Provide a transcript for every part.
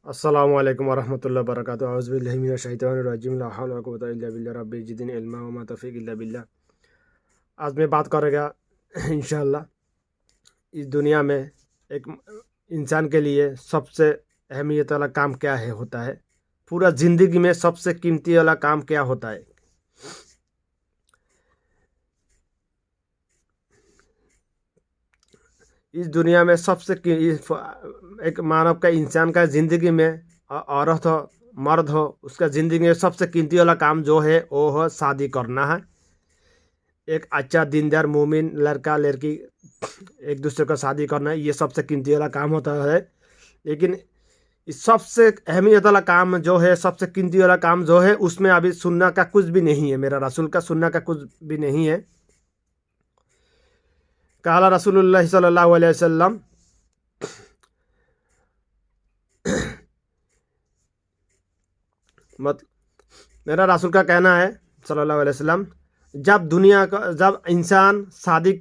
अस्सलामु अलैकुम वरहमतुल्लाहि वबरकातुहू औज़ु बिल्लाहि मिनश शैतानिर रजीम ला हौला व कुव्वता इल्ला बिल्लाह रब्बी ज़िदनी इल्मा व मा तौफ़ीक़ इल्ला बिल्लाह। आज मैं बात करेगा इंशाअल्लाह इस दुनिया में एक इंसान के लिए सबसे अहमियत वाला काम क्या है होता है। पूरा ज़िंदगी में सबसे कीमती वाला काम क्या होता है। इस दुनिया में एक मानव का इंसान का ज़िंदगी में औरत हो मर्द हो, उसका ज़िंदगी में सबसे कीमती वाला काम जो है वो है शादी करना है। एक अच्छा दीनदार मोमिन लड़का लड़की एक दूसरे को शादी करना है, ये सबसे कीमती वाला काम होता है। लेकिन इस सबसे अहमियत वाला काम जो है, सबसे कीमती वाला काम जो है, उसमें अभी सुन्ना का कुछ भी नहीं है। मेरा रसूल का सुन्ना का कुछ भी नहीं है। काला रसूलुल्लाह सल्लल्लाहु अलैहि वसल्लम मत मेरा रसूल का कहना है सल्लल्लाहु अलैहि वसल्लम, जब इंसान शादी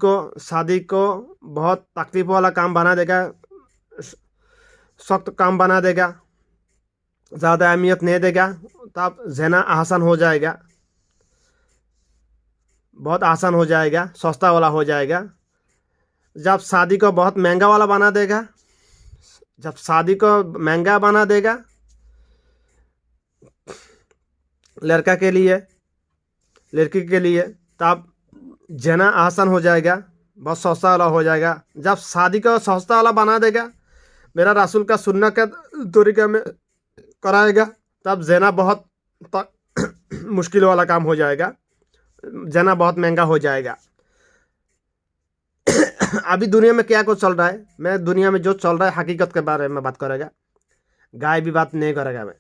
को बहुत तकलीफ वाला काम बना देगा, सख्त काम बना देगा, ज़्यादा अहमियत नहीं देगा, तब ज़िना आसान हो जाएगा, बहुत आसान हो जाएगा, सस्ता वाला हो जाएगा। जब शादी को बहुत महंगा वाला बना देगा, जब शादी को महंगा बना देगा लड़का के लिए लड़की के लिए, तब जना आसान हो जाएगा, बहुत सस्ता वाला हो जाएगा। जब शादी को सस्ता वाला बना देगा, मेरा रसूल का सुन्नत के तरीके में कराएगा, तब जना बहुत मुश्किल वाला काम हो जाएगा, जना बहुत महंगा हो जाएगा। अभी दुनिया में क्या कुछ चल रहा है, मैं दुनिया में जो चल रहा है हकीकत के बारे में बात करेगा, गाय भी बात नहीं करेगा। मैं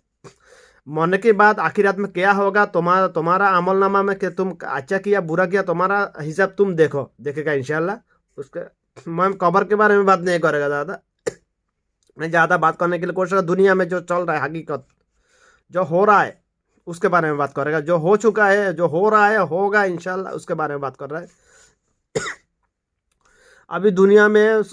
मरने के बाद आखिरात में क्या होगा, तुम्हारा अमल नामा में कि तुम अच्छा किया बुरा किया, तुम्हारा हिसाब तुम देखेगा इंशाल्लाह। उसके मैं कब्र के बारे में बात नहीं करेगा ज़्यादा। मैं ज़्यादा बात करने के लिए कोशिश, दुनिया में जो चल रहा है हकीकत जो हो रहा है उसके बारे में बात करेगा। जो हो चुका है, जो हो रहा है, होगा इंशाल्लाह, उसके बारे में बात कर रहा है। अभी दुनिया में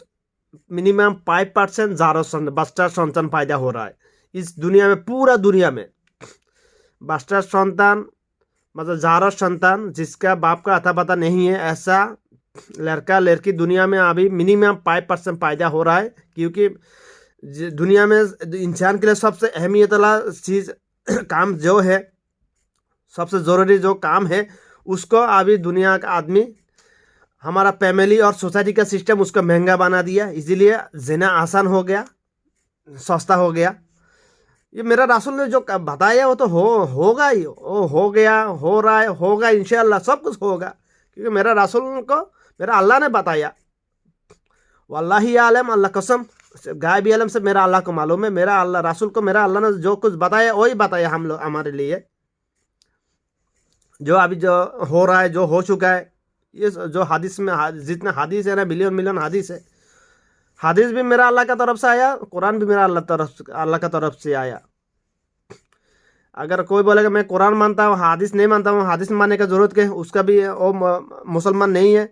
मिनिमम 5% बच्चा संतान पैदा हो रहा है इस दुनिया में। पूरा दुनिया में बच्चा संतान मतलब ज़ारो संतान जिसका बाप का अता पता नहीं है, ऐसा लड़का लड़की दुनिया में अभी मिनिमम 5% पैदा हो रहा है। क्योंकि दुनिया में इंसान के लिए सबसे अहमियत वाला चीज़ काम जो है, सबसे ज़रूरी जो काम है, उसको अभी दुनिया का आदमी, हमारा फैमिली और सोसाइटी का सिस्टम उसको महंगा बना दिया, इसीलिए ज़िना आसान हो गया, सस्ता हो गया। ये मेरा रसूल ने जो बताया वो तो होगा ही, वो हो गया, हो रहा है, होगा इंशाल्लाह, सब कुछ होगा। क्योंकि मेरा रसूल को मेरा अल्लाह ने बताया। वल्लाही आलम, अल्लाह कसम, गायबी आलम से मेरा अल्लाह को मालूम है। मेरा अल्लाह रसूल को मेरा अल्लाह ने जो कुछ बताया वही बताया हम लोग, हमारे लिए जो अभी जो हो रहा है, जो हो चुका है। ये जो हदीस में जितना हदीस है ना, मिलियन मिलियन हदीस है। हदीस भी मेरा अल्लाह का तरफ से आया, कुरान भी मेरा अल्लाह का तरफ से आया। अगर कोई बोलेगा मैं कुरान मानता हूँ हदीस नहीं मानता हूँ, हदीस मानने का ज़रूरत क्या है, उसका भी वो मुसलमान नहीं है,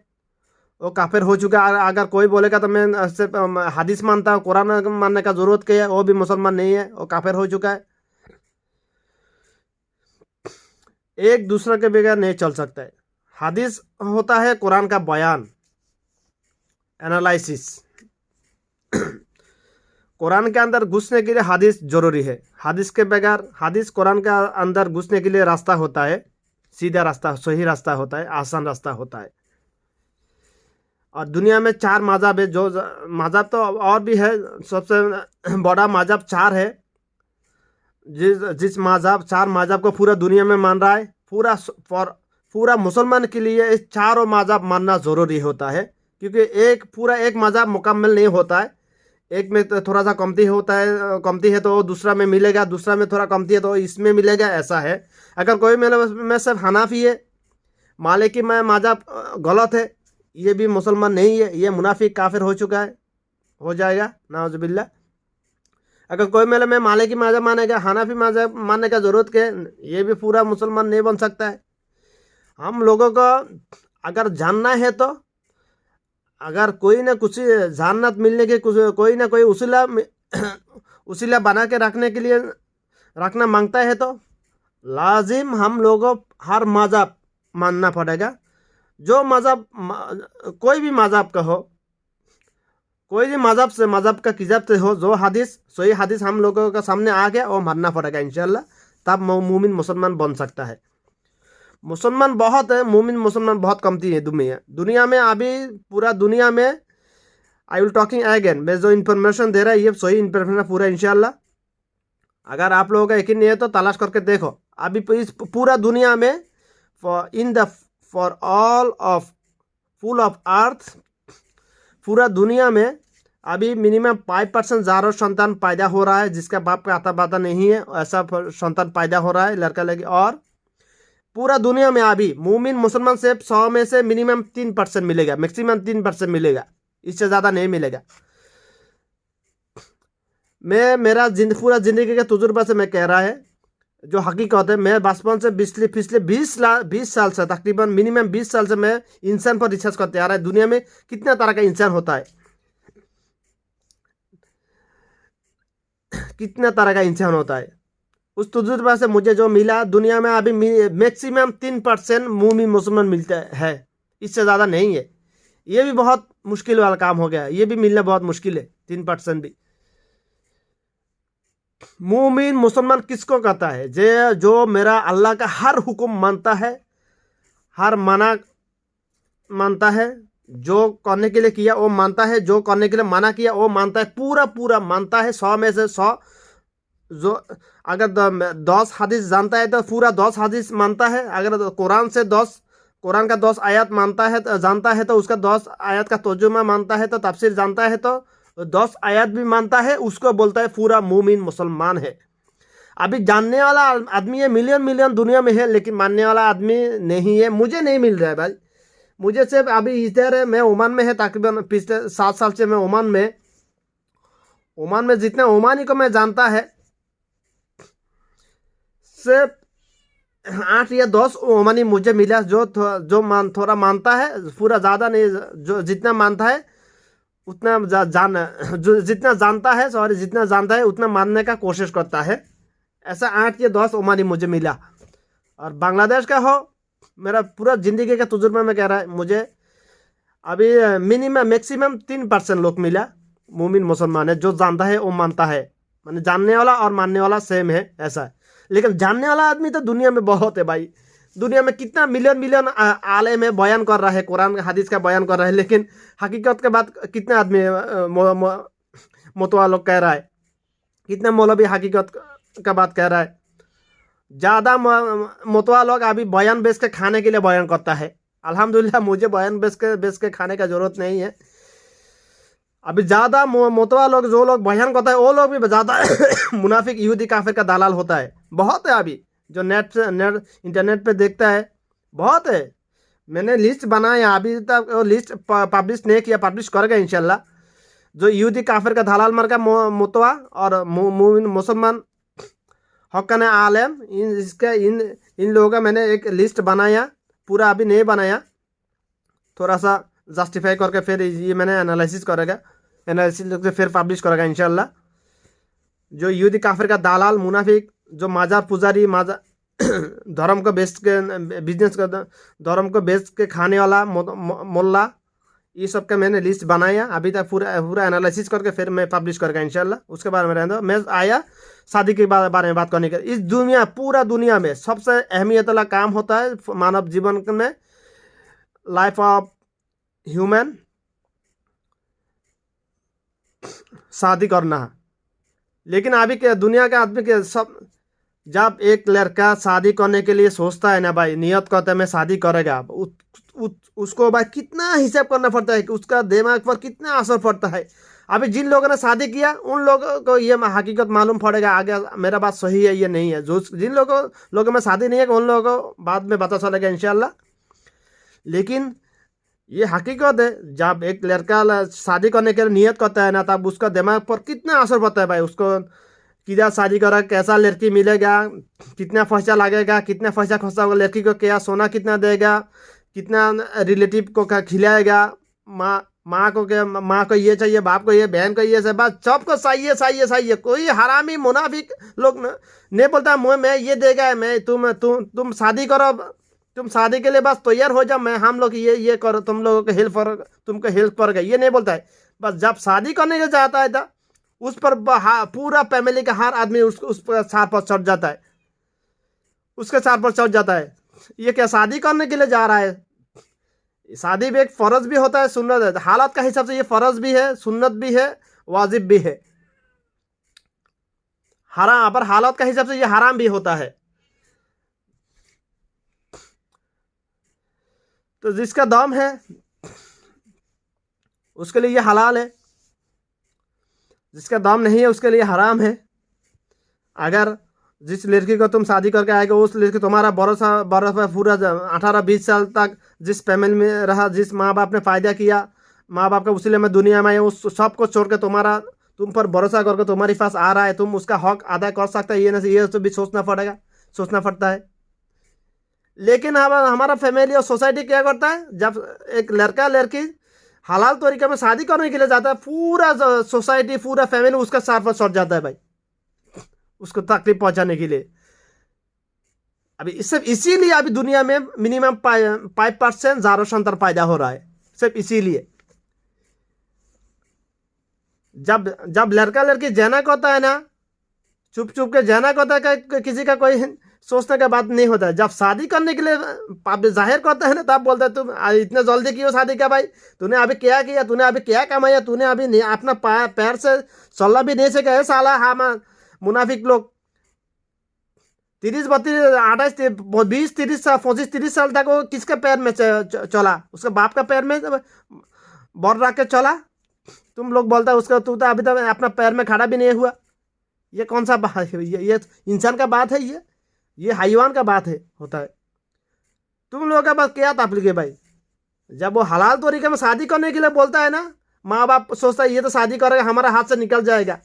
वो काफिर हो चुका है। अगर कोई बोलेगा तो मैं सिर्फ हदीस मानता हूँ, कुरान मानने का ज़रूरत क्या है, वो भी मुसलमान नहीं है, वो काफिर हो चुका है। एक दूसरे के बगैर नहीं चल सकता है। हदीस होता है कुरान का बयान, एनालिसिस। कुरान के अंदर घुसने के लिए हदीस जरूरी है। हदीस के बगैर, हदीस कुरान के अंदर घुसने के लिए रास्ता होता है, सीधा रास्ता, सही रास्ता होता है, आसान रास्ता होता है। और दुनिया में 4 मज़हब है, जो मज़हब तो और भी है, सबसे बड़ा मज़हब 4 है। जिस मज़हब 4 मज़हब को पूरा दुनिया में मान रहा है, पूरा मुसलमान के लिए इस चारों मज़हब मानना ज़रूरी होता है। क्योंकि एक मज़हब मुकम्मल नहीं होता है, एक में तो थोड़ा सा कमती होता है, कमती है तो दूसरा में मिलेगा, दूसरा में थोड़ा कमती है तो इसमें मिलेगा, ऐसा है। अगर कोई में सिर्फ हनाफी है, मालिकी में मज़हब गलत है, ये भी मुसलमान नहीं है, ये मुनाफिक काफिर हो चुका है, हो जाएगा नाउजुबिल्ला। अगर कोई मेले में मालिकी मज़हब मानेगा, हनाफी मज़हब मानने का ज़रूरत क्या है, ये भी पूरा मुसलमान नहीं बन सकता है। हम लोगों को अगर जानना है तो अगर कोई ना कुछ जानना मिलने के कुछ कोई ना कोई उसूला उसीलिए बना के रखने के लिए रखना मांगता है तो लाजिम हम लोगों हर मज़हब मानना पड़ेगा। जो मज़हब कोई भी मज़हब का हो, कोई भी मज़हब का किताब से हो, जो हदीस सही हदीस हम लोगों का सामने आ गया वो मानना पड़ेगा इंशाल्लाह, तब मोमिन मुसलमान बन सकता है। मुसलमान बहुत है, मोमिन मुसलमान बहुत कमती है दुनिया में। अभी पूरा दुनिया में आई विल टॉकिंग अगेन, मैं जो इन्फॉर्मेशन दे रहा है ये सही इन्फॉर्मेशन पूरा इंशाल्लाह। अगर आप लोगों का यकीन नहीं है तो तलाश करके देखो। अभी इस पूरा दुनिया में for all of full of earth, पूरा दुनिया में अभी मिनिमम 5% ज़्यादा संतान पैदा हो रहा है जिसका बाप का आता पाता नहीं है, ऐसा संतान पैदा हो रहा है लड़का लड़की। और पूरा दुनिया में अभी मोमिन मुसलमान से 100 में से मिनिमम 3% मिलेगा, मैक्सिमम 3% मिलेगा, इससे ज़्यादा नहीं मिलेगा। मैं मेरा पूरा ज़िंदगी के तजुर्बा से मैं कह रहा है, जो हकीकत है। मैं बचपन से पिछले 20 साल से तकरीबन मिनिमम 20 साल से मैं इंसान पर रिसर्च करते आ रहा है। दुनिया में कितना तरह का इंसान होता है, कितना तरह का इंसान होता है, उस तजुर्बा से मुझे जो मिला, दुनिया में अभी मैक्सिमम 3% मोमिन मुसलमान मिलता है, इससे ज़्यादा नहीं है। ये भी बहुत मुश्किल वाला काम हो गया, ये भी मिलना बहुत मुश्किल है 3% भी। मोमिन मुसलमान किसको कहता है? जो मेरा अल्लाह का हर हुक्म मानता है, हर मना मानता है, जो करने के लिए किया वो मानता है, जो करने के लिए मना किया वो मानता है, पूरा मानता है, 100 में से 100। जो अगर 10 हदीस जानता है तो पूरा 10 हदीस मानता है। अगर कुरान का 10 आयत जानता है तो उसका 10 आयत का तर्जुमा मानता है, तो तफसीर जानता है तो 10 आयत भी मानता है, उसको बोलता है पूरा मोमिन मुसलमान है। अभी जानने वाला आदमी है, मिलियन दुनिया में है, लेकिन मानने वाला आदमी नहीं है। मुझे नहीं मिल रहा है भाई, मुझे सिर्फ अभी इधर है, मैं ओमान में है, तकरीबन पिछले 7 साल से मैं ओमान में जितना ओमानी को मैं जानता है, सिर्फ 8 या 10 ओमानी मुझे मिला जो थोड़ा मानता है, पूरा ज़्यादा नहीं, जो जितना मानता है उतना जितना जानता है उतना मानने का कोशिश करता है। ऐसा 8 या 10 ओमानी मुझे मिला। और बांग्लादेश का हो, मेरा पूरा ज़िंदगी का तजुर्बा में कह रहा है, मुझे अभी मिनिमम मैक्सिमम 3% लोग मिला मोमिन मुसलमान है, जो जानता है वो मानता है। माने जानने वाला और मानने वाला सेम है, ऐसा है। लेकिन जानने वाला आदमी तो दुनिया में बहुत है भाई। दुनिया में कितना मिलियन आले में बयान कर रहा है, कुरान हदीस का बयान कर रहा है, लेकिन हकीकत के बाद कितना आदमी मोतवा लोग कह रहा है, कितना मौलवी हकीकत का बात कह रहा है। ज़्यादा मोतवा लोग अभी बयान बेच के खाने के लिए बयान करता है। अल्हम्दुलिल्लाह मुझे बयान बेच के खाने का ज़रूरत नहीं है। अभी ज़्यादा मोतवा लोग, जो लोग बयान करता है, वो लोग भी ज़्यादा मुनाफिक यहूदी काफिर का दलाल होता है। बहुत है अभी जो इंटरनेट पे देखता है, बहुत है। मैंने लिस्ट बनाया, अभी तक वो लिस्ट पब्लिश नहीं किया, पब्लिश करेगा इंशाल्लाह। जो यहूदी काफिर का दलाल मर का मोतवा और मुसलमान हक्काने आलम, इन लोगों का मैंने एक लिस्ट बनाया, पूरा अभी नहीं बनाया, थोड़ा सा जस्टिफाई करके फिर ये मैंने एनालिसिस करके फिर पब्लिश करेगा इंशाल्लाह। जो यहूदी काफिर का दलाल मुनाफिक, जो माजार पुजारी, धर्म को बेच के बिजनेस का धर्म को बेच के खाने वाला मोल्ला, ये सब का मैंने लिस्ट बनाया। अभी तक पूरा एनालिसिस करके फिर मैं पब्लिश करेगा इंशाल्लाह। उसके बारे में रहने दो। मैं आया शादी के बारे में बात करने के। इस पूरा दुनिया में सबसे अहमियत वाला काम होता है मानव जीवन में, लाइफ ऑफ ह्यूमन, शादी करना। लेकिन अभी के दुनिया के आदमी के सब, जब एक लड़का शादी करने के लिए सोचता है ना भाई, नियत करता है मैं शादी करेगा, उसको भाई कितना हिसाब करना पड़ता है कि उसका दिमाग पर कितना असर पड़ता है। अभी जिन लोगों ने शादी किया उन लोगों को ये हकीकत मालूम पड़ेगा आगे मेरा बात सही है ये नहीं है। जो जिन लोगों में शादी नहीं है उन लोगों को बाद में पता चलेगा इंशाल्लाह। लेकिन ये हकीकत है, जब एक लड़का शादी करने के लिए नियत करता है ना, तब उसका दिमाग पर कितना असर पड़ता है भाई। उसको किधर शादी करा, कैसा लड़की मिलेगा, कितना पैसा लगेगा, कितना पैसा खर्चा होगा, लड़की को क्या सोना कितना देगा, कितना रिलेटिव को खिलाएगा, माँ को ये चाहिए, बाप को ये, बहन को ये से, बस सबको चाहिए चाहिए चाहिए। कोई हरामी मुनाफिक लोग नहीं बोलता मैं ये देगा, मैं तुम शादी करो, तुम शादी के लिए बस तैयार हो जाओ, मैं हम लोग ये करो, तुम लोगों को हेल्प कर, तुमको हेल्प कर गए, ये नहीं बोलता है। बस जब शादी करने के जाता है था, उस पर पूरा फैमिली का हर आदमी उस पर सार पर चढ़ जाता है, उसके सार पर चढ़ जाता है। ये क्या शादी करने के लिए जा रहा है? शादी भी एक फर्ज भी होता है, सुन्नत है। हालत का हिसाब से ये फर्ज भी है, सुन्नत भी है, वाजिब भी है। हराम, पर हालत का हिसाब से ये हराम भी होता है। तो जिसका दम है उसके लिए ये हलाल है, जिसका दम नहीं है उसके लिए हराम है। अगर जिस लड़की को तुम शादी करके आएगा, उस लड़की तुम्हारा भरोसा पूरा 18-20 साल तक जिस फैमिली में रहा, जिस माँ बाप ने फ़ायदा किया, माँ बाप का उसीलिए मैं दुनिया में आया, उस सब को छोड़ के तुम पर भरोसा करके तुम्हारे पास आ रहा है, तुम उसका हक अदा कर सकता है, ये तो भी सोचना पड़ता है। लेकिन अब हमारा फैमिली और सोसाइटी क्या करता है, जब एक लड़का लड़की हलाल तरीके में शादी करने के लिए जाता है, पूरा सोसाइटी पूरा फैमिली उसका सार पर चढ़ जाता है भाई, उसको तकलीफ पहुंचाने के लिए। अभी सिर्फ इसीलिए अभी दुनिया में मिनिमम 5% ज़ारो संतान पैदा हो रहा है, सिर्फ इसीलिए। जब लड़का लड़की जना करता है ना, चुप चुप के जना करता है, किसी का कोई सोचने का बात नहीं होता है। जब शादी करने के लिए जाहिर करता है ना, तब बोलता है तुम इतने जल्दी क्यों शादी का भाई, तूने अभी क्या किया, तूने अभी क्या कमाया, तूने अभी अपना पैर से चलना भी नहीं सीखा है साला। हाँ, मुनाफिक लोग 30, 32, 28, 20, 30 साल, 25, 30 साल तक वो किसके पैर में चला? उसके बाप का पैर में बोर रख के चला। तुम लोग बोलता है उसका, तू तो अभी तक अपना पैर में खड़ा भी नहीं हुआ। ये कौन सा बात है? ये इंसान का बात है? ये हैवान का बात है, होता है। तुम लोगों का बस क्या तकलीफ है भाई? जब वो हलाल तरीके में शादी करने के लिए बोलता है ना, माँ बाप सोचता है ये तो शादी करेगा, हमारा हाथ से निकल जाएगा।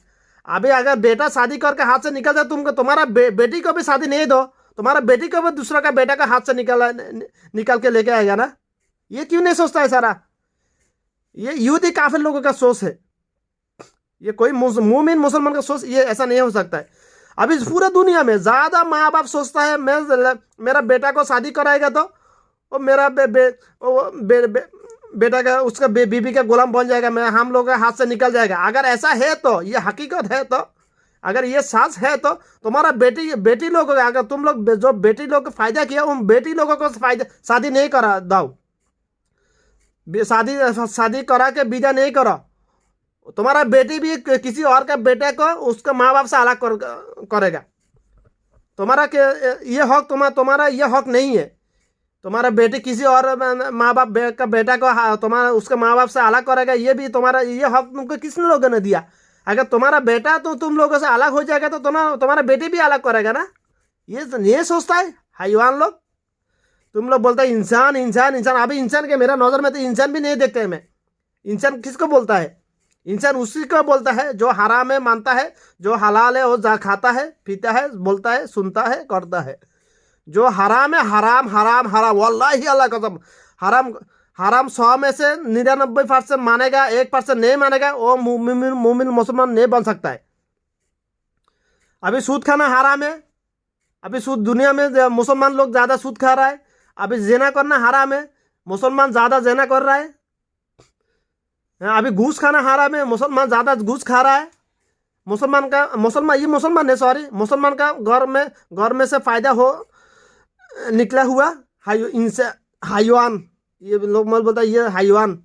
अभी अगर बेटा शादी करके हाथ से निकल जाए, तुम्हारा बेटी को भी शादी नहीं दो, तुम्हारा बेटी को भी दूसरा का बेटा का हाथ से निकल के लेके आएगा ना। ये क्यों नहीं सोचता है सारा? ये यहूदी काफिर लोगों का सोच है, ये कोई मोमिन मुसलमान का सोच ये ऐसा नहीं हो सकता है। अभी पूरे दुनिया में ज्यादा माँ बाप सोचता है मेरा बेटा को शादी कराएगा तो वो मेरा बेटा का उसका बीबी का गुलाम बन जाएगा, मैं हम लोग के हाथ से निकल जाएगा। अगर ऐसा है तो ये हकीकत है, तो अगर ये सच है तो तुम्हारा बेटी लोगों का, अगर तुम लोग जो बेटी लोग को फायदा किया, उन बेटी लोगों को फायदा शादी नहीं करा दो, शादी करा के विदा नहीं करो। तुम्हारा बेटी भी किसी और का बेटे को उसका माँ बाप से अलग करेगा। तुम्हारा ये हक तुम्हारा ये हक नहीं है। तुम्हारा बेटी किसी और माँ बाप का बेटा को तुम्हारा उसके माँ बाप से अलग करेगा, ये भी तुम्हारा ये हक तुमको किस लोगों ने दिया? अगर तुम्हारा बेटा तो तुम लोगों से अलग हो जाएगा तो तुम्हारा बेटी भी अलग करेगा ना। ये सोचता है हैवान लोग। तुम लोग बोलता है इंसान इंसान इंसान। अभी इंसान के मेरा नजर में तो इंसान भी नहीं देखते मैं। इंसान किसको बोलता है? इंसान उसी को बोलता है जो हराम है मानता है, जो हलाल है वो खाता है, पीता है, बोलता है, सुनता है, करता है। जो हराम है, हराम हराम हराम, वल्लाही अल्लाह कसम, हराम हराम 100 में से 99% मानेगा, 1% नहीं मानेगा, वो मोमिन मुसलमान नहीं बन सकता है। अभी सूद खाना हराम है। अभी सूद दुनिया में मुसलमान लोग ज़्यादा सूद खा रहा है। अभी ज़िना करना हराम है, मुसलमान ज़्यादा ज़िना कर रहा है। अभी घूस खाना हराम है, मुसलमान ज़्यादा घूस खा रहा है। मुसलमान नहीं, सॉरी, मुसलमान का घर में से फायदा हो निकला हुआ इनसे हैवान, ये लोग मत बोलता है ये हैवान।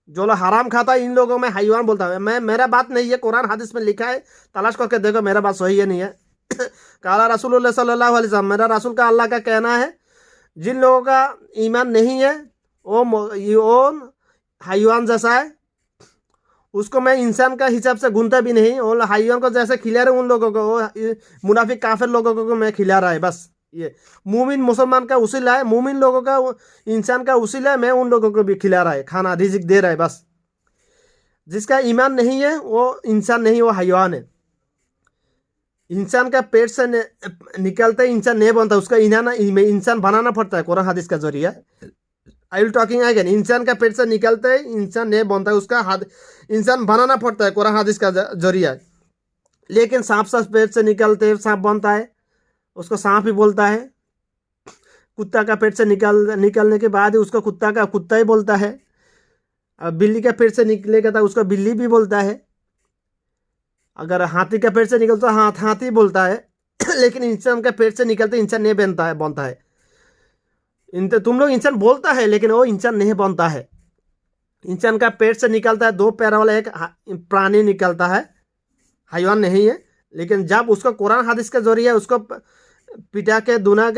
जो लोग हराम खाता है इन लोगों में हैवान बोलता है। मेरा बात नहीं है, कुरान हदीस में लिखा है, तलाश करके देखो, मेरा बात सही है नहीं है। काला रसूलुल्लाह सल्लल्लाहु अलैहि वसल्लम, मेरा रसूल का अल्लाह का कहना है, जिन लोगों का ईमान नहीं है वो हैवान जैसा है, उसको मैं इंसान का हिसाब से गुनता भी नहीं। और हैवान को जैसे खिला रहे उन लोगों को, मुनाफिक काफिर लोगों को मैं खिला रहा है बस। ये मूमिन मुसलमान का उसीला है, मूमिन लोगों का इंसान का उसीला है, मैं उन लोगों को भी खिला रहा है, खाना रिजिक दे रहा है बस। जिसका ईमान नहीं है वो इंसान नहीं, वो हैवान है। इंसान का पेट से निकलते इंसान नहीं बनता, उसका इंसान बनाना पड़ता है कुरान हदीस का जरिया। आई विल टॉकिंग अगेन। इंसान का पेट से निकलते ही इंसान नहीं बनता है, उसका हाथ इंसान बनाना पड़ता है कुरान हदीस का जरिया। लेकिन सांप सा पेट से निकलते सांप बनता है, उसको सांप ही बोलता है। कुत्ता का पेट से निकलने के बाद उसको कुत्ता ही बोलता है। अब बिल्ली का पेट से निकलेगा तो उसको बिल्ली भी बोलता है। अगर हाथी का पेट से निकलता है हाथी बोलता है। लेकिन इंसान का पेट से निकलते इंसान नहीं बनता है। तुम लोग इंसान बोलता है लेकिन वो इंसान नहीं बनता है। इंसान का पेट से निकलता है 2 पैर वाला एक प्राणी निकलता है, हैवान नहीं है। लेकिन जब उसको कुरान हदीस के जरिए उसको पिटा के दून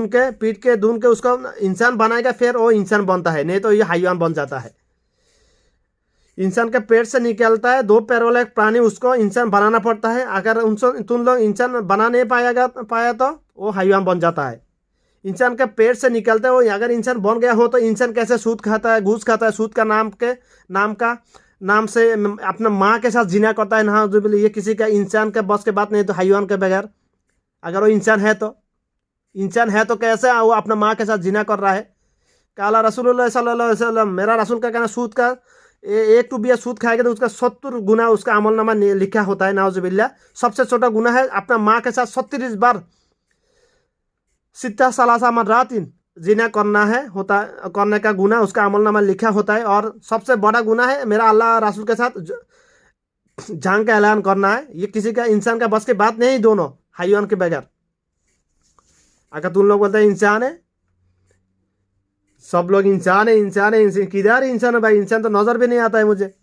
के पीट के दून के उसको इंसान बनाएगा, फिर वो इंसान बनता है, नहीं तो ये हैवान बन जाता है। इंसान के पेट से निकलता है 2 पैर वाला एक प्राणी, उसको इंसान बनाना पड़ता है। अगर तुम लोग इंसान बना नहीं पाया तो वो हैवान बन जाता है। इंसान के पेट से निकलता है वो, अगर इंसान बन गया हो तो इंसान कैसे सूद खाता है, घूस खाता है, सूद का नाम से अपना माँ के साथ जिना करता है ना। ये किसी का इंसान के बस के बात नहीं, तो हैवान के बगैर। अगर वो इंसान है तो कैसे वो अपना माँ के साथ जिना कर रहा है। काला रसूलुल्लाह सल्लल्लाहु अलैहि वसल्लम, मेरा रसूल का कहना सूद का 1 रुपया सूद खाएगा तो उसका 70 गुना उसका अमलनामा लिखा होता है। नाउजुबिल्लाह। सबसे छोटा गुना है अपना माँ के साथ 37 बार सित्ता सलासा मर्रातिन जिना करने का गुना उसका अमलनामा लिखा होता है। और सबसे बड़ा गुना है मेरा अल्लाह रसूल के साथ जंग का ऐलान करना है। ये किसी का इंसान का बस की बात नहीं, दोनों हैवान के बगैर। अगर तुम लोग बोलते हैं इंसान है, सब लोग इंसान है, किधर इंसान है भाई? इंसान तो नजर भी नहीं आता है मुझे।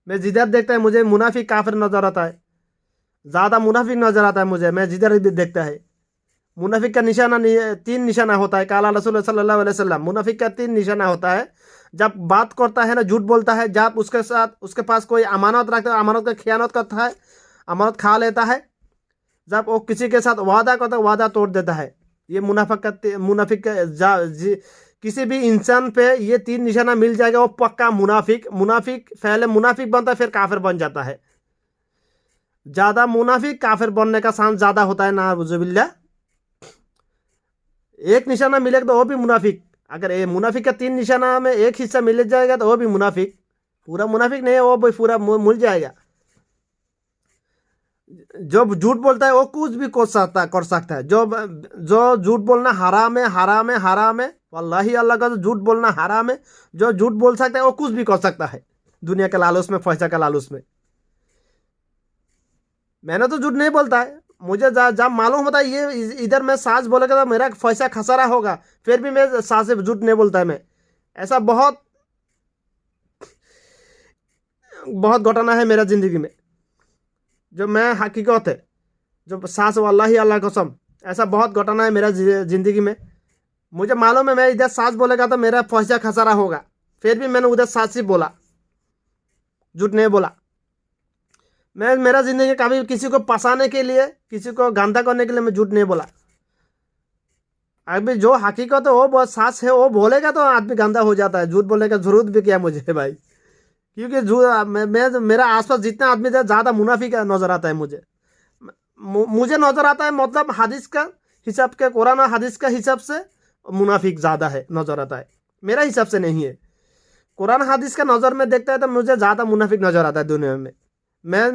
मैं जिधर देखता है मुझे मुनाफिक काफिर नजर आता है, ज्यादा मुनाफिक नजर आता है मुझे। मैं जिधर भी देखता है मुनाफिक का निशाना 3 निशाना होता है। काला रसूल सल्लल्लाहु अलैहि वसल्लम, मुनाफिक का 3 निशाना होता है। जब बात करता है ना झूठ बोलता है, जब उसके पास कोई अमानत रखता है अमानत का खियानत करता है, अमानत खा लेता है। जब वो किसी के साथ वादा करता है वादा तोड़ देता है। ये मुनाफिक का किसी भी इंसान पे ये 3 निशाना मिल जाएगा वो पक्का मुनाफिक पहले मुनाफिक बनता है फिर काफिर बन जाता है। ज्यादा मुनाफिक काफिर बनने का चांस ज्यादा होता है ना, बुजुबिल्ला। एक निशाना मिलेगा तो वो भी मुनाफिक। अगर ये मुनाफिक का 3 निशाना में एक हिस्सा मिल जाएगा तो वो भी मुनाफिक। पूरा मुनाफिक नहीं है वो भी, पूरा मिल जाएगा। जो झूठ बोलता है वो कुछ भी कर सकता है। जो झूठ बोलना हराम है। वल्लाही अल्लाह का झूठ बोलना हराम है। जो झूठ बोल सकता है वो कुछ भी कर सकता है दुनिया के लालच में, पैसा का लालच में। मैंने तो झूठ नहीं बोलता है। मुझे जब मालूम होता है ये इधर मैं सास बोलेगा तो मेरा पैसा खसारा होगा, फिर भी मैं सास से झूठ नहीं बोलता है। मैं ऐसा बहुत घटना है मेरा जिंदगी में, जो मैं हकीकत है, जो सास वल्लाही अल्लाह कसम, ऐसा बहुत घटना है मेरा जिंदगी में। मुझे मालूम है मैं इधर सास बोलेगा तो मेरा पैसा खसारा होगा, फिर भी मैंने उधर सास ही बोला, झूठ नहीं बोला। मेरा जिंदगी कभी किसी को फंसाने के लिए, किसी को गंदा करने के लिए मैं झूठ नहीं बोला। अभी जो हकीकत है वो बहुत सास है, वो बोलेगा तो आदमी गंदा हो जाता है। झूठ बोलने का जरूरत भी क्या मुझे भाई, क्योंकि मेरा आसपास जितना आदमी था ज़्यादा मुनाफिक नजर आता है मुझे नजर आता है। मतलब हदीस का हिसाब के, कुरान और हदीस का हिसाब से मुनाफिक ज़्यादा है नजर आता है, मेरा हिसाब से नहीं है। कुरान हदीस का नज़र में देखता है तो मुझे ज़्यादा मुनाफिक नजर आता है दुनिया में। मैं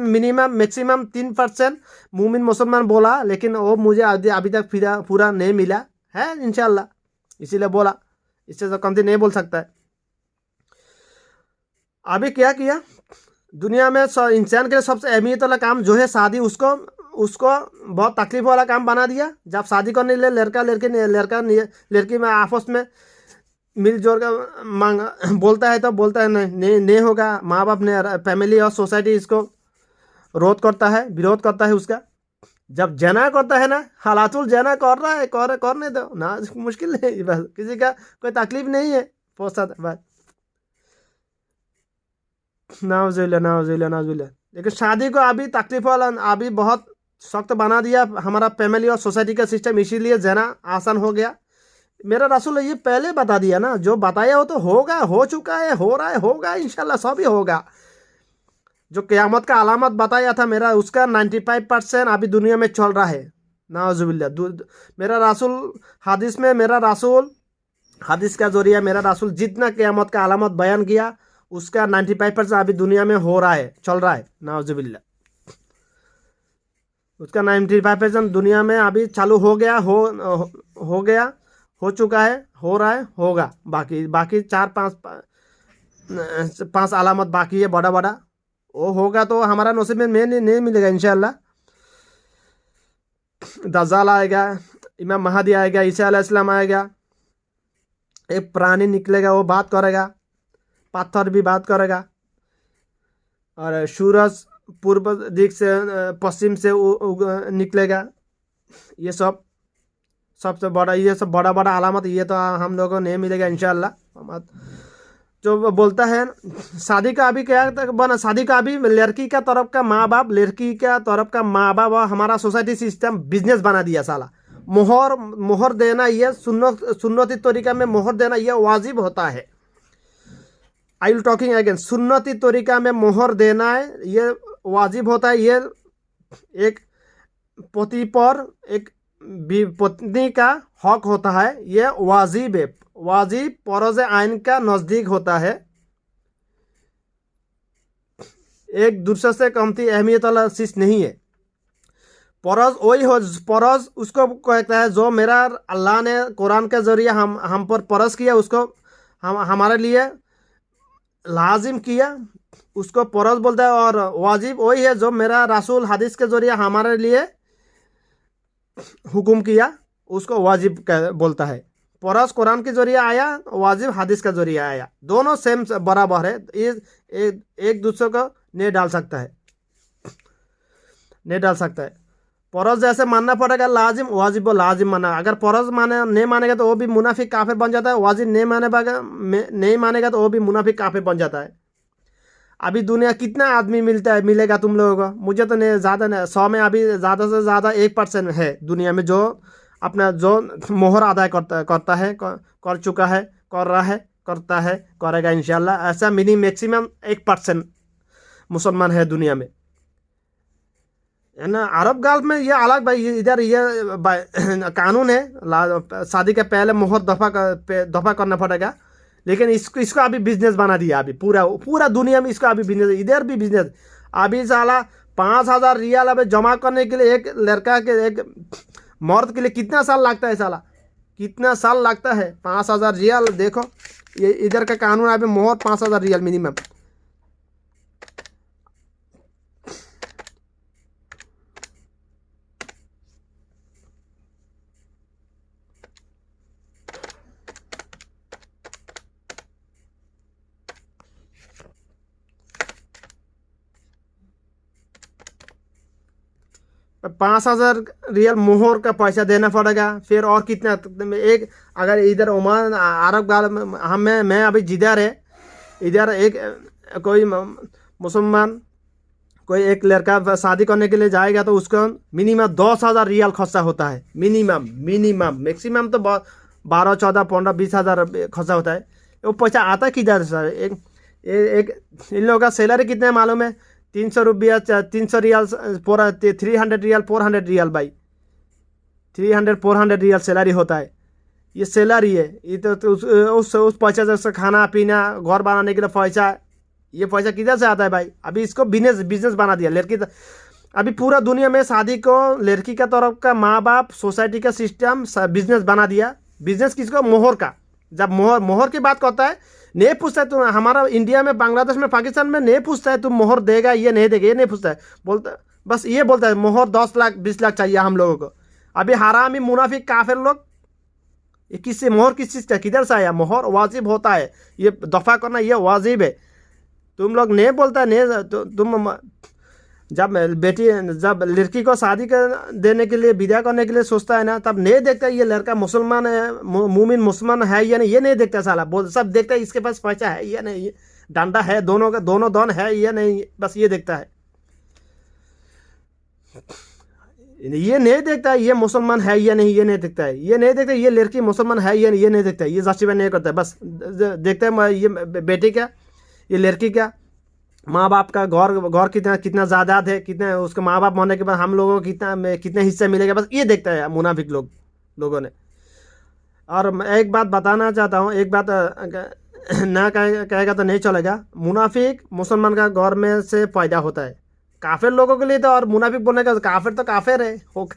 मैक्सिमम 3% मुमिन मुसलमान बोला, लेकिन वो मुझे अभी तक पूरा नहीं मिला है इंशाल्लाह, इसीलिए बोला। इससे तो कमती नहीं बोल सकता है। अभी क्या किया दुनिया में इंसान के लिए सबसे अहमियत वाला काम जो है शादी, उसको बहुत तकलीफ वाला काम बना दिया। जब शादी करने लिए लड़की में आपस में मिलजुल कर बोलता है तो बोलता है नहीं होगा। माँ बाप ने, फैमिली और सोसाइटी इसको विरोध करता है उसका। जब जना करता है ना, हालातुल जना कर रहा है, करने दो ना, मुश्किल नहीं, बस किसी का कोई तकलीफ नहीं है, पोसा बस। नाउजुबिल्लाह। लेकिन शादी को अभी तकलीफ वाला, अभी बहुत सख्त बना दिया हमारा फैमिली और सोसाइटी का सिस्टम, इसीलिए जना आसान हो गया। मेरा रसूल ये पहले बता दिया ना, जो बताया हो तो होगा, हो चुका है, हो रहा है, होगा इंशाल्लाह, सब ही होगा। जो क़यामत का अलामत बताया था मेरा, उसका 95% अभी दुनिया में चल रहा है। नाउजुबिल्लाह। मेरा रसूल हदीस में, मेरा रसूल हदीस का जरिया मेरा रसूल जितना क़यामत का अलामत बयान किया उसका 95% अभी दुनिया में हो रहा है, चल रहा है। नाउजुबिल्ला, उसका 95% दुनिया में अभी चालू हो गया, हो गया, हो चुका है, हो रहा है, होगा। बाकी बाकी 4-5 अलामत बाकी है बड़ा बड़ा, वो होगा तो हमारा नसीब में नहीं मिलेगा इंशाअल्लाह। दज्जाल आएगा, इमाम महदी आएगा, ईसा अलैहिस्सलाम आएगा, एक प्राणी निकलेगा, वो बात करेगा, पत्थर भी बात करेगा, और सूरज पूर्व दिख से पश्चिम से निकलेगा। ये सब सबसे बड़ा, ये सब बड़ा बड़ा अलामत, ये तो हम लोगों को नहीं मिलेगा इंशाअल्लाह। जो बोलता है शादी का अभी क्या बना, शादी का अभी लड़की का तरफ का माँ बाप, लड़की का तरफ का माँ बाप और हमारा सोसाइटी सिस्टम बिजनेस बना दिया साला। मोहर देना ये सुन्नती तरीका में मोहर देना ये वाजिब होता है। आई विल टॉकिंग अगेन, सुन्नती तरीका में मोहर देना है ये वाजिब होता है। ये एक पति पर एक पत्नी का हक होता है, ये वाजिब है। वाजिब फर्ज आइन का नज़दीक होता है, एक दूसरे से कमती अहमियत वाला चीज नहीं है। फर्ज वही हो, फर्ज उसको कहता है जो मेरा अल्लाह ने कुरान के जरिए हम पर फर्ज किया, उसको हमारे लिए लाजिम किया, उसको फर्ज बोलता है। और वाजिब वही है जो मेरा रसूल हदीस के जरिए हमारे लिए हुक्म किया, उसको वाजिब बोलता है। फर्ज कुरान के जरिए आया, वाजिब हदीस के जरिए आया, दोनों सेम बराबर है। एक दूसरे को नहीं डाल सकता है, नहीं डाल सकता है। फर्ज जैसे मानना पड़ेगा, लाजिम वाजिब को लाजिम माना। अगर फर्ज नहीं मानेगा तो वो भी मुनाफिक काफिर बन जाता है, वाजिब नहीं मानेगा तो वो भी मुनाफिक काफिर बन जाता है। अभी दुनिया कितना आदमी मिलेगा तुम लोगों को, मुझे तो नहीं, ज़्यादा नहीं, 100 में अभी ज़्यादा से ज़्यादा 1% है दुनिया में जो अपना जो मोहर अदा करता है, कर चुका है, कर रहा है, करता है, करेगा इंशाल्लाह। ऐसा मैक्सिमम 1% मुसलमान है दुनिया में, है ना। अरब गल्फ में ये अलग भाई, इधर ये कानून है, शादी के पहले मोहर दफा करना पड़ेगा। लेकिन इसको अभी बिजनेस बना दिया, अभी पूरा दुनिया में इसको अभी बिजनेस, इधर भी बिजनेस। अभी साला 5,000 रियाल अभी जमा करने के लिए एक लड़का के, एक मर्द के लिए कितना साल लगता है साला, कितना साल लगता है। 5,000 रियाल देखो, ये इधर का कानून अभी मोहर 5,000 रियाल मिनिमम। पाँच 5,000 रियल मोहर का पैसा देना पड़ेगा। फिर और कितना, एक अगर इधर ओमान अरब गाल में मैं अभी जिधर है, इधर एक कोई मुसलमान कोई एक लड़का शादी करने के लिए जाएगा तो उसको मिनिमम 10,000 रियाल खर्चा होता है। मिनिमम मैक्सिमम तो 12, 14, 15, 20,000 खर्चा होता है। वो पैसा आता किधर सर? एक इन लोगों का सैलरी कितना है मालूम है? 300 रुपया, 300 रियाल, 300 रियाल, 400 रियाल भाई, 300-400 रियाल सैलरी होता है। ये सैलरी है, ये तो उस पैसा से खाना पीना, घर बनाने के लिए पैसा, ये पैसा किधर से आता है भाई? अभी इसको बिजनेस बना दिया लड़की। अभी पूरा दुनिया में शादी को लड़की का तरफ का माँ बाप, सोसाइटी का सिस्टम बिजनेस बना दिया। बिजनेस किसको? मोहर का। जब मोहर की बात करता है, नहीं पूछता है तुम, हमारा इंडिया में, बांग्लादेश में, पाकिस्तान में नहीं पूछता है तुम मोहर देगा ये नहीं देगा, ये नहीं पूछता है। बोलता बस ये बोलता है मोहर 10 लाख 20 लाख चाहिए हम लोगों को। अभी हरामी मुनाफिक काफिर लोग, ये किससे मोहर, किस चीज़ का, किधर से आया? मोहर वाजिब होता है, ये दफ़ा करना ये वाजिब है। तुम लोग नहीं बोलता, नहीं तो तुम जब लड़की को शादी कर देने के लिए, विदा करने के लिए सोचता है ना, तब नहीं देखता ये लड़का मुसलमान है, मुमिन मुसलमान है या नहीं, ये नहीं देखता साला। बोल सब देखता है इसके पास पैसा है या नहीं, डंडा है दोनों का, दोनों दौन है या नहीं, बस ये देखता है। ये नहीं देखता ये मुसलमान है या नहीं, ये नहीं देखता है। ये नहीं देखता ये लड़की मुसलमान है या नहीं, ये नहीं देखता है। ये जस्टिफाई नहीं करता है, बस देखता है ये बेटी क्या, ये लड़की क्या, माँ बाप का घर कितना ज़्यादा है, कितना उसके माँ बाप मरने के बाद हम लोगों को कितना हिस्सा मिलेगा, बस ये देखता है मुनाफिक लोगों ने। और मैं एक बात बताना चाहता हूँ, एक बात ना कहेगा तो नहीं चलेगा। मुनाफिक मुसलमान का गौर में से पैदा होता है। काफिर लोगों के लिए तो, और मुनाफिक बोलने का, काफिर तो काफिर है, वो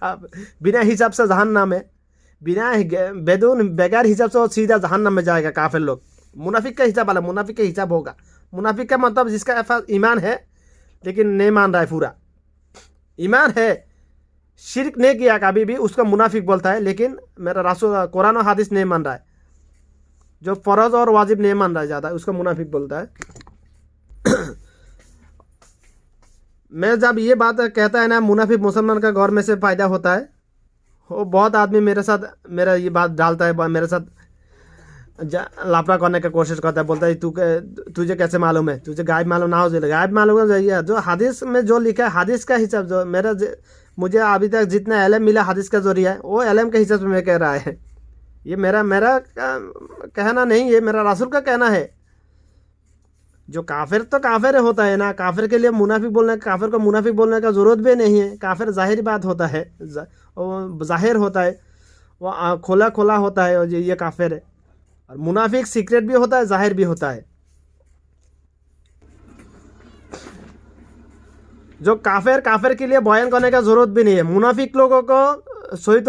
बिना हिसाब से जहन्नम में, बिना बेदून बगैर हिसाब से वो सीधा जहन्नम में जाएगा काफिर लोग। मुनाफिक का हिसाब वाला, मुनाफिक का हिसाब होगा। मुनाफिक का मतलब जिसका पास ईमान है लेकिन नहीं मान रहा है पूरा। ईमान है, शिरक नहीं किया कभी भी, उसका मुनाफिक बोलता है। लेकिन मेरा रासूल कुरान और हदीस नहीं मान रहा है, जो फर्ज और वाजिब नहीं मान रहा है ज़्यादा, उसका मुनाफिक बोलता है। मैं जब ये बात कहता है ना, मुनाफिक मुसलमान का गौर में से पैदा होता है, वो बहुत आदमी मेरे साथ मेरा ये बात डालता है, मेरे साथ लापरा करने का कोशिश करता है। बोलता है तुझे कैसे मालूम है, तुझे गायब मालूम ना हो जाए। गायब मालूम हो जाइए, जो हदीस में जो लिखा है, हदीस का हिसाब, जो मुझे अभी तक जितना इल्म मिला हदीस का जरिया है, वो इल्म के हिसाब से मैं कह रहा है। ये मेरा कहना नहीं, ये मेरा रसूल का कहना है। जो काफिर तो काफिर होता है ना, काफिर के लिए मुनाफिक बोलने, काफिर को मुनाफिक बोलने का जरूरत भी नहीं है। काफिर जाहिर बात होता है, वो जाहिर होता है, वो खोला खोला होता है, और ये काफिर है। और मुनाफिक सीक्रेट भी होता है, जाहिर भी होता है। जो काफिर के लिए बयान करने का जरूरत भी नहीं है। मुनाफिक लोगों को सही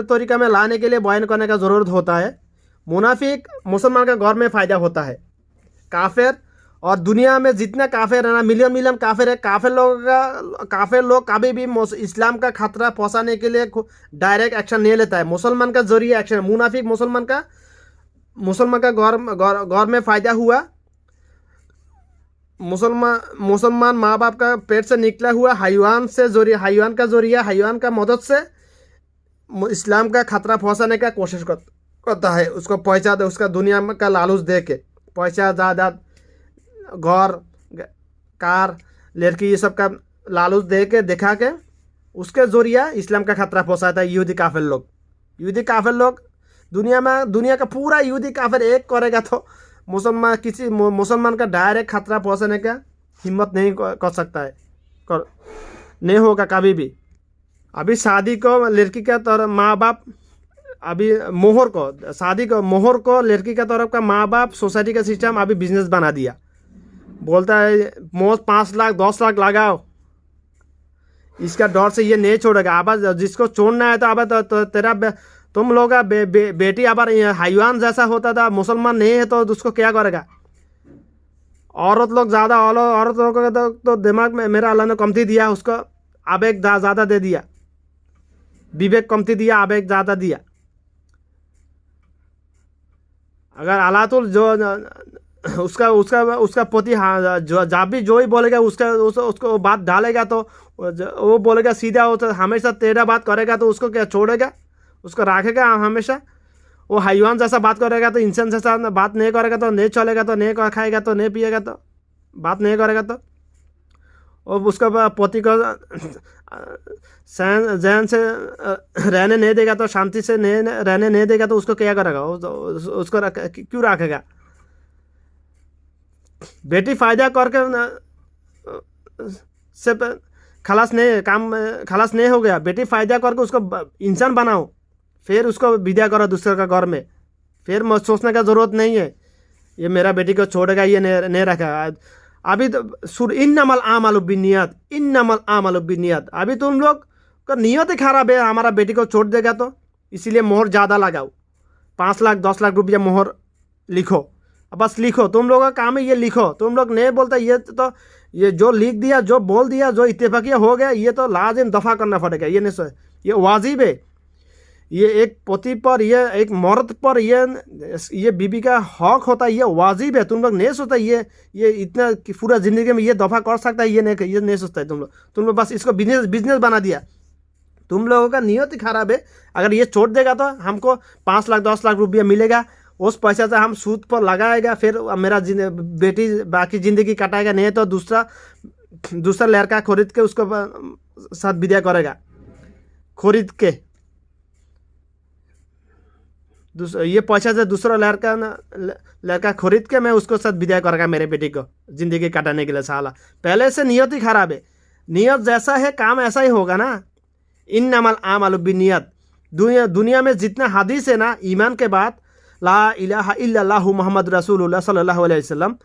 तरीका में लाने के लिए बयान करने का जरूरत होता है। मुनाफिक मुसलमान का गौर में फ़ायदा होता है। काफिर और दुनिया में जितना काफिर है ना, मिलियन मिलियन काफिर है, काफिर लोग कभी भी इस्लाम का खतरा पहुंचाने के लिए डायरेक्ट एक्शन नहीं लेता है। मुसलमान का जरिए एक्शन। मुनाफिक मुसलमान का गौर में फ़ायदा हुआ। मुसलमान माँ बाप का पेट से निकला हुआ हैवान का जरिया, हैवान का मदद से इस्लाम का खतरा पहुंचाने का कोशिश करता है। उसको पैसा दे, उसका दुनिया का लालूच दे के, पैसा जायदाद, घर, कार, लड़की, ये सब का लालूच दे के, दिखा के, उसके जरिया इस्लाम का खतरा पहुंचाता है यहूदी काफिर लोग। दुनिया का पूरा यहूदी काफिर एक करेगा तो मुसलमान का डायरेक्ट खतरा पहुंचाने का हिम्मत नहीं कर सकता है, नहीं होगा कभी भी। अभी शादी को लड़की का तरफ माँ बाप, अभी मोहर को लड़की का तरफ का माँ बाप, सोसाइटी का सिस्टम अभी बिजनेस बना दिया। बोलता है 5 लाख 10 लाख लगाओ, इसका डर से ये नहीं छोड़ेगा। अब जिसको छोड़ना है तो अब तो तेरा तुम लोग का बेटी अगर हैवान जैसा होता था, मुसलमान नहीं है तो उसको क्या करेगा। औरत लोगों का तो दिमाग में मेरा अल्लाह ने कमती दिया, उसको आवेग ज़्यादा दे दिया, विवेक कमती दिया, आवेग ज़्यादा दिया। अगर अल्लाह जो उसका पति, हाँ, जब भी जो ही बोलेगा उसको बात डालेगा तो वो बोलेगा सीधा, हमेशा तेरा बात करेगा तो उसको क्या छोड़ेगा, उसको रखेगा हमेशा। वो हैवान जैसा बात करेगा तो इंसान जैसा बात नहीं करेगा तो नहीं चलेगा, तो नहीं खाएगा तो नहीं पिएगा, तो बात नहीं करेगा तो। और उसका पति को जहन से रहने नहीं देगा, तो शांति से रहने नहीं देगा, तो उसको क्या करेगा, उसको क्यों रखेगा। बेटी फायदा करके से खलास नहीं हो गया। बेटी फायदा करके उसको इंसान बनाओ, फिर उसको विदा करो दूसरे का घर में। फिर सोचने का ज़रूरत नहीं है ये मेरा बेटी को छोड़ेगा, ये नहीं रखेगा। अभी तो इन्नमल आमालु बिन्नियत। अभी तुम लोग का नियत ही खराब है, हमारा बेटी को छोड़ देगा तो इसीलिए मोहर ज़्यादा लगाओ। 5 लाख 10 लाख रुपया मोहर लिखो, बस लिखो। तुम लोगों का काम है ये लिखो। तुम लोग नहीं बोलता, ये जो लिख दिया, जो बोल दिया, जो इत्तेफाकिया हो गया, ये तो लाजिम दफ़ा करना पड़ेगा। ये वाजिब है। ये एक पति पर, ये एक मर्द पर, ये बीबी का हक होता है, ये वाजिब है। तुम लोग नहीं सोचता ये इतना पूरा ज़िंदगी में ये दफ़ा कर सकता है, ये नहीं सोचता है। तुम लोग बस इसको बिजनेस बना दिया। तुम लोगों का नियत ही खराब है। अगर ये छोड़ देगा तो हमको 5 लाख 10 लाख रुपया मिलेगा, उस पैसा से हम सूद पर लगाएगा, फिर मेरा बेटी बाकी ज़िंदगी कटाएगा। नहीं तो दूसरा लड़का खरीद के उसको साथ विदा करेगा, खरीद के ये पैसा से दूसरा लड़का खरीद के मैं उसको साथ विदा करेगा मेरे बेटी को ज़िंदगी काटने के लिए। साला पहले से नियत ही खराब है। नियत जैसा है काम ऐसा ही होगा ना। इन्नमल आमालु बिन्नियत। दुनिया में जितना हदीस है ना, ईमान के बाद ला इलाहा इल्लल्लाहु मुहम्मद रसूलुल्लाह सल्लल्लाहु अलैहि वसल्लम,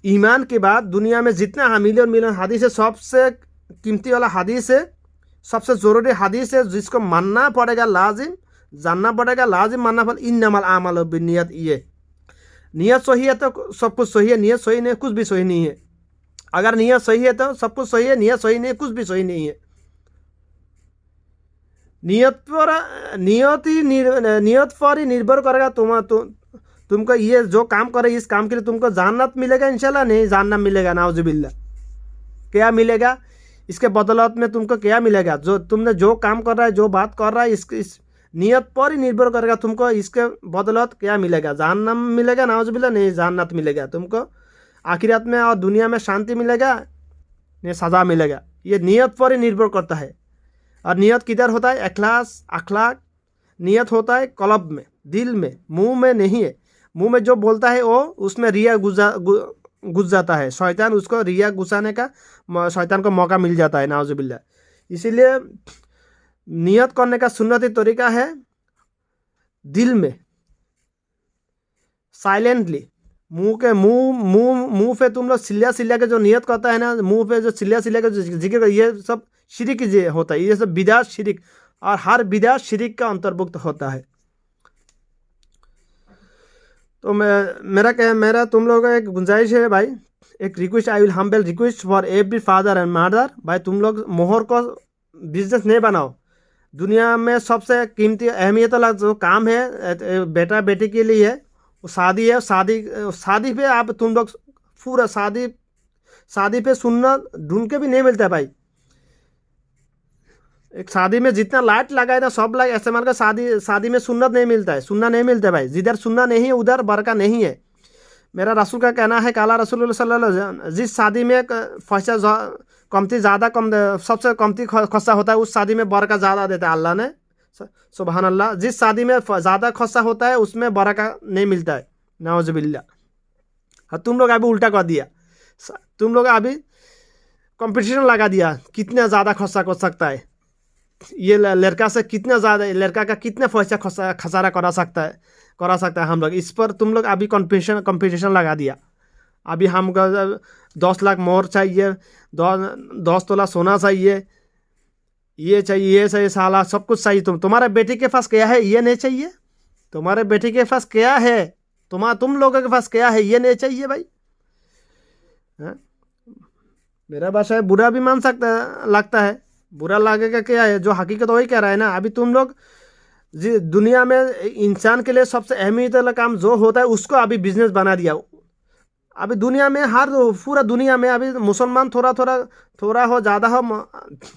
ईमान के बाद दुनिया में जितना मिलियन मिलियन हदीस है, सबसे कीमती वाला हदीस है, सबसे ज़रूरी हदीस है, जिसको मानना पड़ेगा, लाजिम जानना पड़ेगा, लाजिम मानना पड़ेगा। इन्नमल आमालु बिन्नियत, ये नियत सही है तो सब कुछ सही है, नियत सही नहीं कुछ भी सही नहीं है। अगर नियत सही है तो सब कुछ सही है, नियत सही नहीं कुछ भी सही नहीं है। नियत पर ही निर्भर करेगा तुमको ये जो काम करे, इस काम के लिए तुमको जन्नत मिलेगा इंशाल्लाह, नहीं जहन्नम मिलेगा नाउजुबिल्ला। क्या मिलेगा इसके बदौलत में, तुमको क्या मिलेगा? जो तुमने जो काम कर रहा है, जो बात कर रहा है, इस नियत पर ही निर्भर करेगा तुमको इसके बदौलत क्या मिलेगा। जहन्नम मिलेगा नाउजुबिल्ला, नहीं जन्नत मिलेगा तुमको। आखिरत में और दुनिया में शांति मिलेगा, नहीं सज़ा मिलेगा। ये नियत पर ही निर्भर करता है। और नियत किधर होता है? इखलास, अखलाक। नियत होता है कल्ब में, दिल में, मुंह में नहीं है। मुंह में जो बोलता है वो उसमें रिया घुस जाता है। शैतान उसको रिया घुसाने का शैतान को मौका मिल जाता है नाउजुबिल्ला। इसीलिए नियत करने का सुन्नती तरीका है दिल में, साइलेंटली। मुंह पे तुम लोग सिल्ला के जो नियत करता है ना, मुंह पे जो सिल्ला के जो जिक्र, ये सब शिरिक होता है। ये सब बिदात शिरिक, और हर बिदात शिरिक का अंतर्भुक्त होता है। तो मेरा तुम लोगों का एक गुंजाइश है भाई, एक request, I will humble request for every father and mother, भाई तुम लोग मोहर को बिजनेस नहीं बनाओ। दुनिया में सबसे कीमती अहमियत वाला जो काम है बेटा बेटी के लिए है, वो शादी है। शादी पे आप तुम लोग पूरा शादी पे सुनना ढूंढ के भी नहीं मिलता है भाई। एक शादी में जितना लाइट लगाए था सब लाइट इस्तेमाल का, शादी में सुन्नत नहीं मिलता है, सुनना नहीं मिलता है भाई। जिधर सुनना नहीं है उधर बरका नहीं है। मेरा रसूल का कहना है, काला रसूलुल्लाह सल्लल्लाहु अलैहि वसल्लम, जिस शादी में पैसा कमती ज़्यादा कम सबसे कमती खर्चा होता है, उस शादी में बरका ज़्यादा देता है अल्लाह ने, सुबहान अल्लाह। जिस शादी में ज़्यादा खर्चा होता है उसमें बरका नहीं मिलता है नाउजुबिल्ला। हाँ, तुम लोग अभी उल्टा कर दिया। तुम लोग अभी कंपटीशन लगा दिया, कितना ज़्यादा खर्चा कर सकता है ये लड़का से, कितना ज़्यादा लड़का का कितना पैसा खसारा करा सकता है हम लोग। इस पर तुम लोग अभी कंपटीशन लगा दिया। अभी हमको 10 लाख मोहर चाहिए, 10 तोला सोना चाहिए, ये चाहिए साला सब कुछ चाहिए। तुम्हारे बेटी के पास क्या है ये नहीं चाहिए? तुम्हारे बेटी के पास क्या है? तुम लोगों के पास क्या है ये नहीं चाहिए भाई? हाँ? मेरा भाषा है, बुरा भी मान लगता है, बुरा लगेगा क्या है, जो हकीकत वही कह रहा है ना। अभी तुम लोग दुनिया में इंसान के लिए सबसे अहमियत वाला काम जो होता है उसको अभी बिजनेस बना दिया। अभी दुनिया में पूरा दुनिया में अभी मुसलमान थोड़ा हो ज़्यादा हो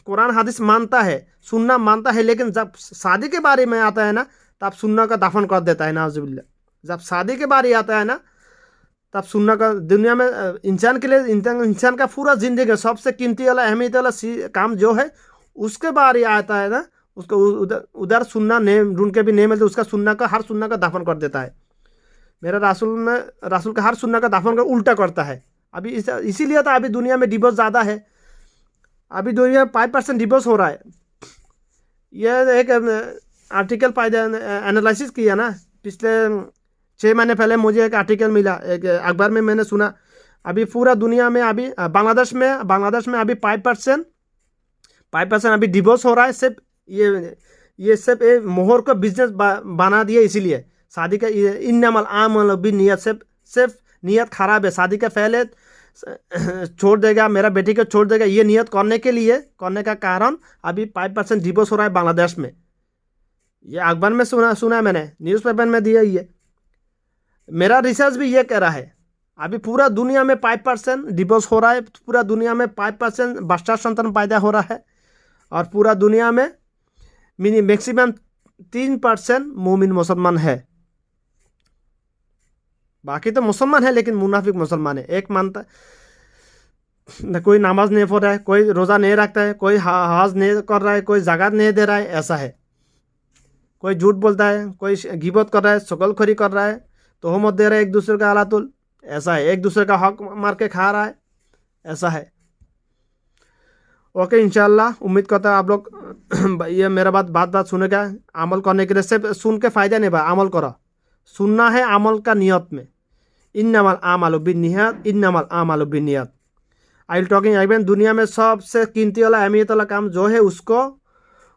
कुरान हदीस मानता है, सुन्ना मानता है, लेकिन जब शादी के बारे में आता है ना तब सुन्ना का दफन कर देता है नाउजुबिल्ला। जब शादी के बारे आता है ना तब सुन्ना का, दुनिया में इंसान के लिए इंसान का पूरा जिंदगी सबसे कीमती वाला अहमियत वाला काम जो है उसके बारे आता है ना, उसको उधर सुन्ना नहीं ढूंढ के भी नहीं मिलता, उसका हर सुन्ना का दफन कर देता है। मेरा रासूल का हर सुन्ना का दफन कर उल्टा करता है। अभी इसीलिए तो अभी दुनिया में डिवोर्स ज़्यादा है। अभी दुनिया में 5% डिवोर्स हो रहा है। यह एक आर्टिकल एनालिसिस किया ना, पिछले 6 महीने पहले मुझे एक आर्टिकल मिला, एक अखबार में मैंने सुना। अभी पूरा दुनिया में अभी बांग्लादेश में अभी 5% अभी डिवोर्स हो रहा है। सिर्फ ये सिर्फ मोहर को बिजनेस बना दिया। इसीलिए शादी का इन्नमल आमल बिन्नियत, सिर्फ नियत खराब है। शादी के पहले छोड़ देगा, मेरा बेटी को छोड़ देगा, ये नियत करने का कारण अभी 5% डिवोर्स हो रहा है बांग्लादेश में। ये अखबार में सुना मैंने, न्यूज़पेपर में दिया। ये मेरा रिसर्च भी ये कह रहा है। अभी पूरा दुनिया में 5% डिवोर्स हो रहा है, पूरा दुनिया में 5% बच्चा संतान पैदा हो रहा है, और पूरा दुनिया में मैक्सिमम 3% मोमिन मुसलमान है। बाकी तो मुसलमान है लेकिन मुनाफिक मुसलमान है। एक मानता है, कोई नमाज नहीं पढ़ रहा है, कोई रोज़ा नहीं रखता है, कोई हज नहीं कर रहा है, कोई ज़कात नहीं दे रहा है, ऐसा है। कोई झूठ बोलता है, कोई गिबत कर रहा है, शुगलखोरी कर रहा है, तोहमत दे रहा है एक दूसरे का अलातुल, ऐसा है। एक दूसरे का हक मार के खा रहा है, ऐसा है। ओके इंशाल्लाह, उम्मीद करता हूँ आप लोग ये मेरा बात सुनेगा, अमल करने के लिए। सिर्फ सुन के फ़ायदा नहीं भाई, अमल करो। सुनना है अमल का नियत में। इन्नमल आमालु बिन्नियत, इन्नमल आमालु बिन्नियत। I will talking again. दुनिया में सबसे कीमती वाला, अहमियत वाला काम जो है उसको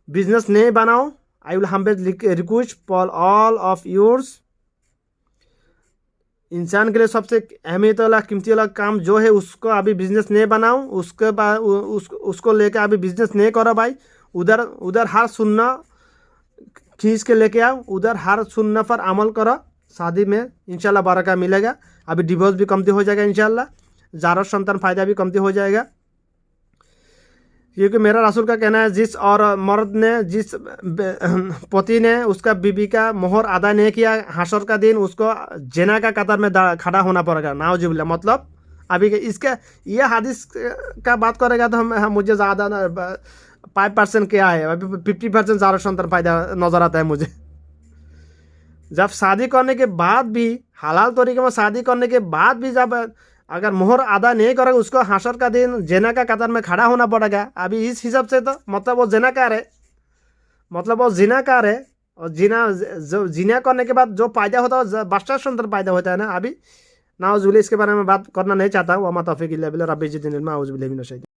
बिजनेस नहीं बनाओ। I will humble request for all of yours. इंसान के लिए सबसे अहमियत वाला, कीमती वाला काम जो है उसको अभी बिजनेस नहीं बनाओ। उसके बाद उसको लेकर अभी बिजनेस नहीं करो भाई। उधर हर सुनना खींच के लेके आओ, उधर हर सुनना पर अमल करो। शादी में इंशाल्लाह बरकत मिलेगा। अभी डिवोर्स भी कमती हो जाएगा इंशाल्लाह। ज़ारा संतान फायदा भी कमती हो जाएगा। क्योंकि मेरा रसूल का कहना है, जिस और मर्द ने, जिस पति ने उसका बीबी का मोहर अदा नहीं किया, हशर का दिन उसको जना का कतार में खड़ा होना पड़ेगा। नाउजुबिल्लाह। मतलब अभी इसका यह हदीस का बात करेगा तो हम मुझे ज़्यादा 5% क्या है, अभी 50% ज़ारा संतान फायदा नज़र आता है मुझे। जब शादी करने के बाद भी, हलाल तरीके में शादी करने के बाद भी जब अगर मोहर अदा नहीं करेगा, उसको हशर का दिन जना का कतार में खड़ा होना पड़ेगा। अभी इस हिसाब से तो मतलब वो जिनाकार है, मतलब वो जिनाकार है। और जिना करने के बाद जो पैदा होता है, बच्चा संतान पैदा होता है ना। अभी नाउजुबिल्लाह, इसके बारे में बात करना नहीं चाहता हूँ। वमा तौफीक इल्ला बिल्लाह, रब्बी ज़िदनी इल्मा, औज़ु बिल्लाहि मिनश शैतानिर रजीम।